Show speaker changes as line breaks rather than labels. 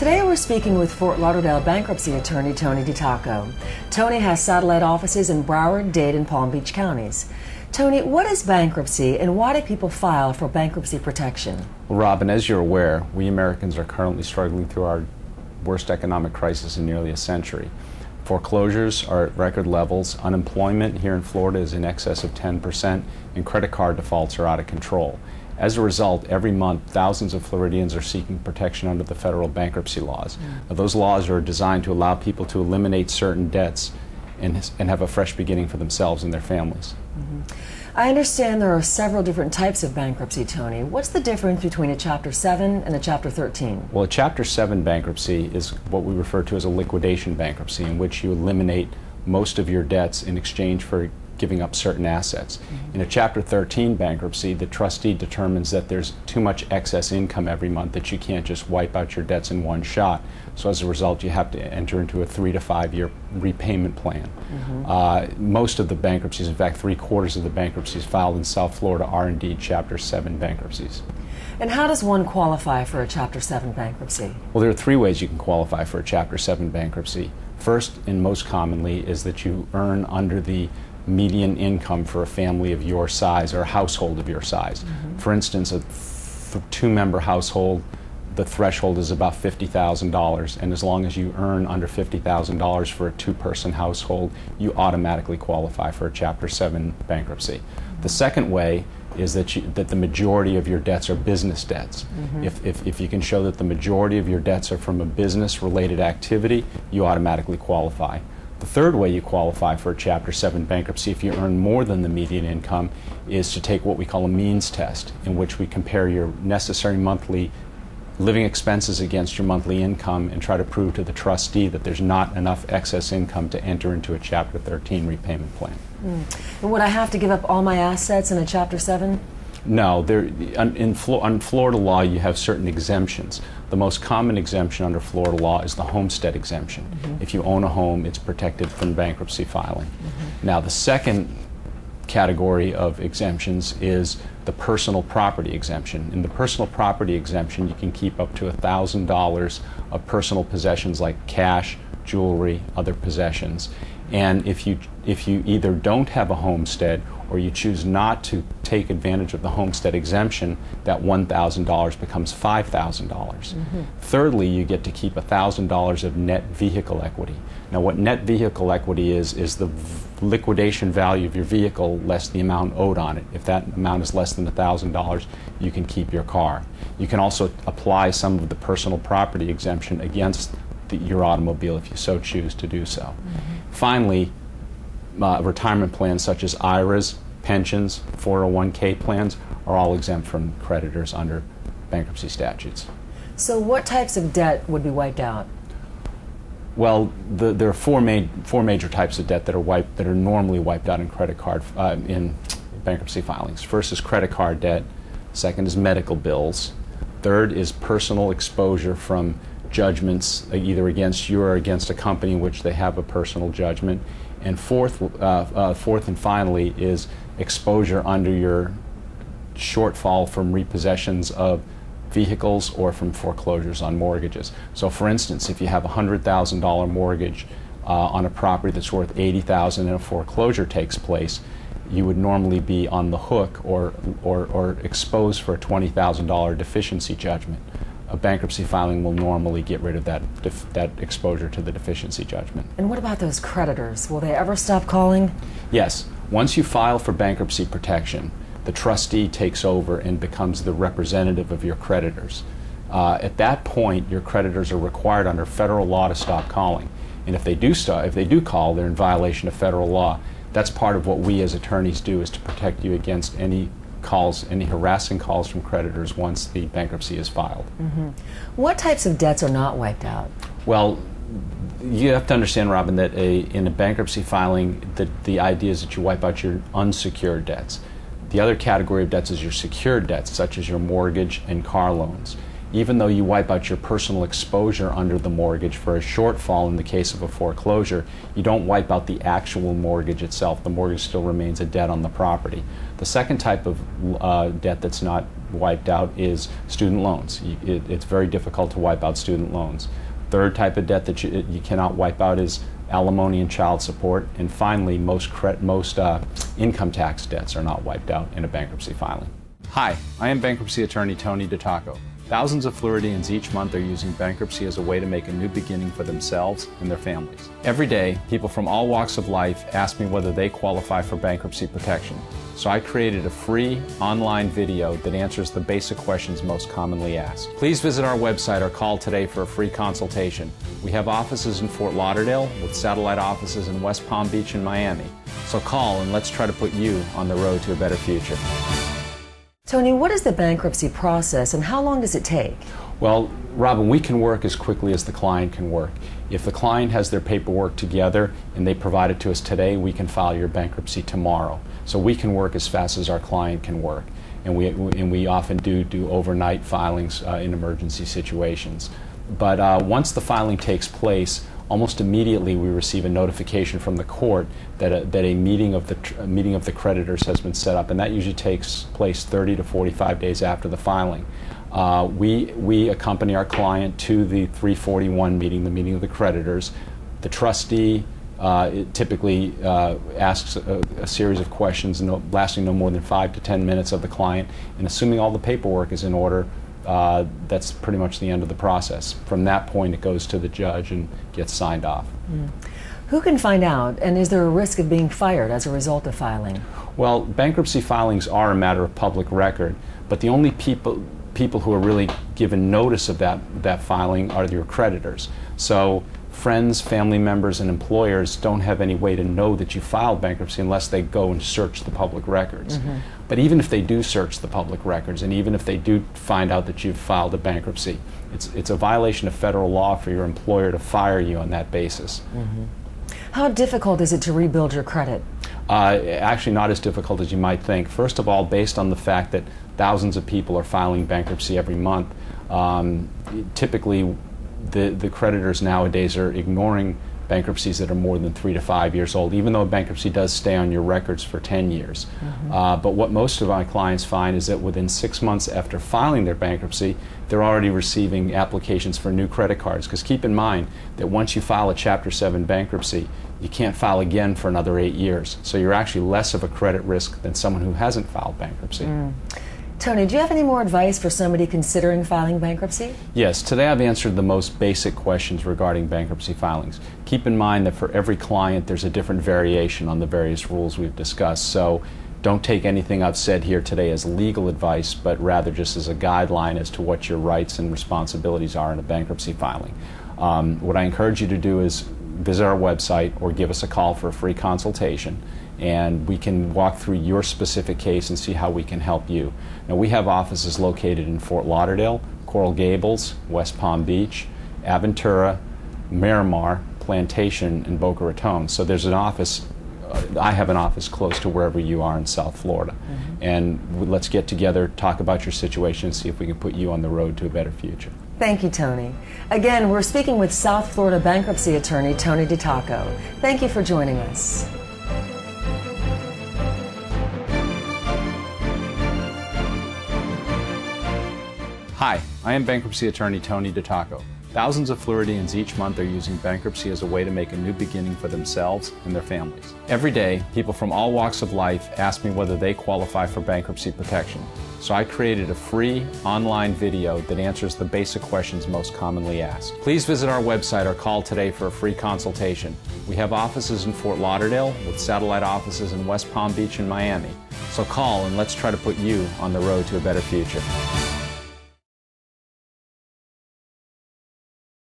Today we're speaking with Fort Lauderdale bankruptcy attorney Tony DiTocco. Tony has satellite offices in Broward, Dade, and Palm Beach counties. Tony, what is bankruptcy and why do people file for bankruptcy protection?
Well, Robin, as you're aware, we Americans are currently struggling through our worst economic crisis in nearly a century. Foreclosures are at record levels, unemployment here in Florida is in excess of 10%, and credit card defaults are out of control. As a result, every month, thousands of Floridians are seeking protection under the federal bankruptcy laws. Now, those laws are designed to allow people to eliminate certain debts and have a fresh beginning for themselves and their families.
I understand there are several different types of bankruptcy, Tony. What's the difference between a Chapter 7 and a Chapter 13?
Well, a Chapter 7 bankruptcy is what we refer to as a liquidation bankruptcy, in which you eliminate most of your debts in exchange for giving up certain assets. In a Chapter 13 bankruptcy, the trustee determines that there's too much excess income every month that you can't just wipe out your debts in one shot. So as a result, you have to enter into a 3 to 5 year repayment plan. Most of the bankruptcies, in fact 3/4 of the bankruptcies filed in South Florida, are indeed Chapter 7 bankruptcies.
And how does one qualify for a Chapter 7 bankruptcy?
Well, there are 3 ways you can qualify for a Chapter 7 bankruptcy. First, and most commonly, is that you earn under the median income for a family of your size or a household of your size. For instance, a 2-member household, the threshold is about $50,000, and as long as you earn under $50,000 for a 2-person household, you automatically qualify for a Chapter 7 bankruptcy. The second way is that the majority of your debts are business debts. If you can show that the majority of your debts are from a business-related activity, you automatically qualify. The third way you qualify for a Chapter 7 bankruptcy, if you earn more than the median income, is to take what we call a means test, in which we compare your necessary monthly living expenses against your monthly income and try to prove to the trustee that there's not enough excess income to enter into a Chapter 13 repayment plan.
And would I have to give up all my assets in a Chapter 7?
No, on Florida law you have certain exemptions. The most common exemption under Florida law is the homestead exemption. If you own a home, it's protected from bankruptcy filing. Now, the second category of exemptions is the personal property exemption. In the personal property exemption, you can keep up to $1,000 of personal possessions like cash, jewelry, other possessions. And if you either don't have a homestead or you choose not to take advantage of the homestead exemption, that $1,000 becomes $5,000. Thirdly, you get to keep $1,000 of net vehicle equity. Now, what net vehicle equity is the liquidation value of your vehicle less the amount owed on it. If that amount is less than $1,000, you can keep your car. You can also apply some of the personal property exemption against your automobile if you so choose to do so. Finally, retirement plans such as IRAs, pensions, 401k plans are all exempt from creditors under bankruptcy statutes.
So what types of debt would be wiped out?
Well, there are four major types of debt that are normally wiped out in in bankruptcy filings. First is credit card debt. Second is medical bills. Third is personal exposure from judgments either against you or against a company in which they have a personal judgment. And fourth and finally is exposure under your shortfall from repossessions of vehicles or from foreclosures on mortgages. So for instance, if you have a $100,000 mortgage on a property that's worth $80,000 and a foreclosure takes place, you would normally be on the hook or exposed for a $20,000 deficiency judgment. A bankruptcy filing will normally get rid of that exposure to the deficiency judgment.
And what about those creditors? Will they ever stop calling?
Yes. Once you file for bankruptcy protection, the trustee takes over and becomes the representative of your creditors. At that point, your creditors are required under federal law to stop calling. And if they do call, they're in violation of federal law. That's part of what we as attorneys do, is to protect you against any harassing calls from creditors once the bankruptcy is filed.
What types of debts are not wiped out?
Well, you have to understand, Robin, that in a bankruptcy filing, the idea is that you wipe out your unsecured debts. The other category of debts is your secured debts, such as your mortgage and car loans. Even though you wipe out your personal exposure under the mortgage for a shortfall in the case of a foreclosure, you don't wipe out the actual mortgage itself. The mortgage still remains a debt on the property. The second type of debt that's not wiped out is student loans. It's very difficult to wipe out student loans. Third type of debt that you cannot wipe out is alimony and child support. And finally, most income tax debts are not wiped out in a bankruptcy filing. Hi, I am bankruptcy attorney Tony DiTocco. Thousands of Floridians each month are using bankruptcy as a way to make a new beginning for themselves and their families. Every day, people from all walks of life ask me whether they qualify for bankruptcy protection. So I created a free online video that answers the basic questions most commonly asked. Please visit our website or call today for a free consultation. We have offices in Fort Lauderdale with satellite offices in West Palm Beach and Miami. So call and let's try to put you on the road to a better future.
Tony, what is the bankruptcy process and how long does it take?
Well, Robin, we can work as quickly as the client can work. If the client has their paperwork together and they provide it to us today, we can file your bankruptcy tomorrow. So we can work as fast as our client can work. And we often do overnight filings in emergency situations. But once the filing takes place, almost immediately we receive a notification from the court that a meeting of the creditors has been set up, and that usually takes place 30 to 45 days after the filing. We accompany our client to the 341 meeting, the meeting of the creditors. The trustee typically asks a series of questions lasting no more than 5 to 10 minutes of the client, and assuming all the paperwork is in order, that's pretty much the end of the process. From that point, it goes to the judge and gets signed off.
Who can find out, and is there a risk of being fired as a result of filing?
Well, bankruptcy filings are a matter of public record, but the only people who are really given notice of that filing are your creditors. So friends, family members, and employers don't have any way to know that you filed bankruptcy unless they go and search the public records. But even if they do search the public records, and even if they do find out that you've filed a bankruptcy, it's a violation of federal law for your employer to fire you on that basis.
How difficult is it to rebuild your credit?
Actually not as difficult as you might think. First of all, based on the fact that thousands of people are filing bankruptcy every month, typically the creditors nowadays are ignoring bankruptcies that are more than 3 to 5 years old, even though a bankruptcy does stay on your records for 10 years. But what most of my clients find is that within 6 months after filing their bankruptcy, they're already receiving applications for new credit cards. Because keep in mind that once you file a Chapter 7 bankruptcy, you can't file again for another 8 years. So you're actually less of a credit risk than someone who hasn't filed bankruptcy.
Tony, do you have any more advice for somebody considering filing bankruptcy?
Yes, today I've answered the most basic questions regarding bankruptcy filings. Keep in mind that for every client there's a different variation on the various rules we've discussed, so don't take anything I've said here today as legal advice, but rather just as a guideline as to what your rights and responsibilities are in a bankruptcy filing. What I encourage you to do is visit our website or give us a call for a free consultation, and we can walk through your specific case and see how we can help you. Now, we have offices located in Fort Lauderdale, Coral Gables, West Palm Beach, Aventura, Miramar, Plantation, and Boca Raton. So there's an office, I have an office close to wherever you are in South Florida. And let's get together, talk about your situation, and see if we can put you on the road to a better future.
Thank you, Tony. Again, we're speaking with South Florida bankruptcy attorney Tony DiTocco. Thank you for joining us.
Hi, I am bankruptcy attorney Tony DiTocco. Thousands of Floridians each month are using bankruptcy as a way to make a new beginning for themselves and their families. Every day, people from all walks of life ask me whether they qualify for bankruptcy protection. So I created a free online video that answers the basic questions most commonly asked. Please visit our website or call today for a free consultation. We have offices in Fort Lauderdale with satellite offices in West Palm Beach and Miami. So call and let's try to put you on the road to a better future.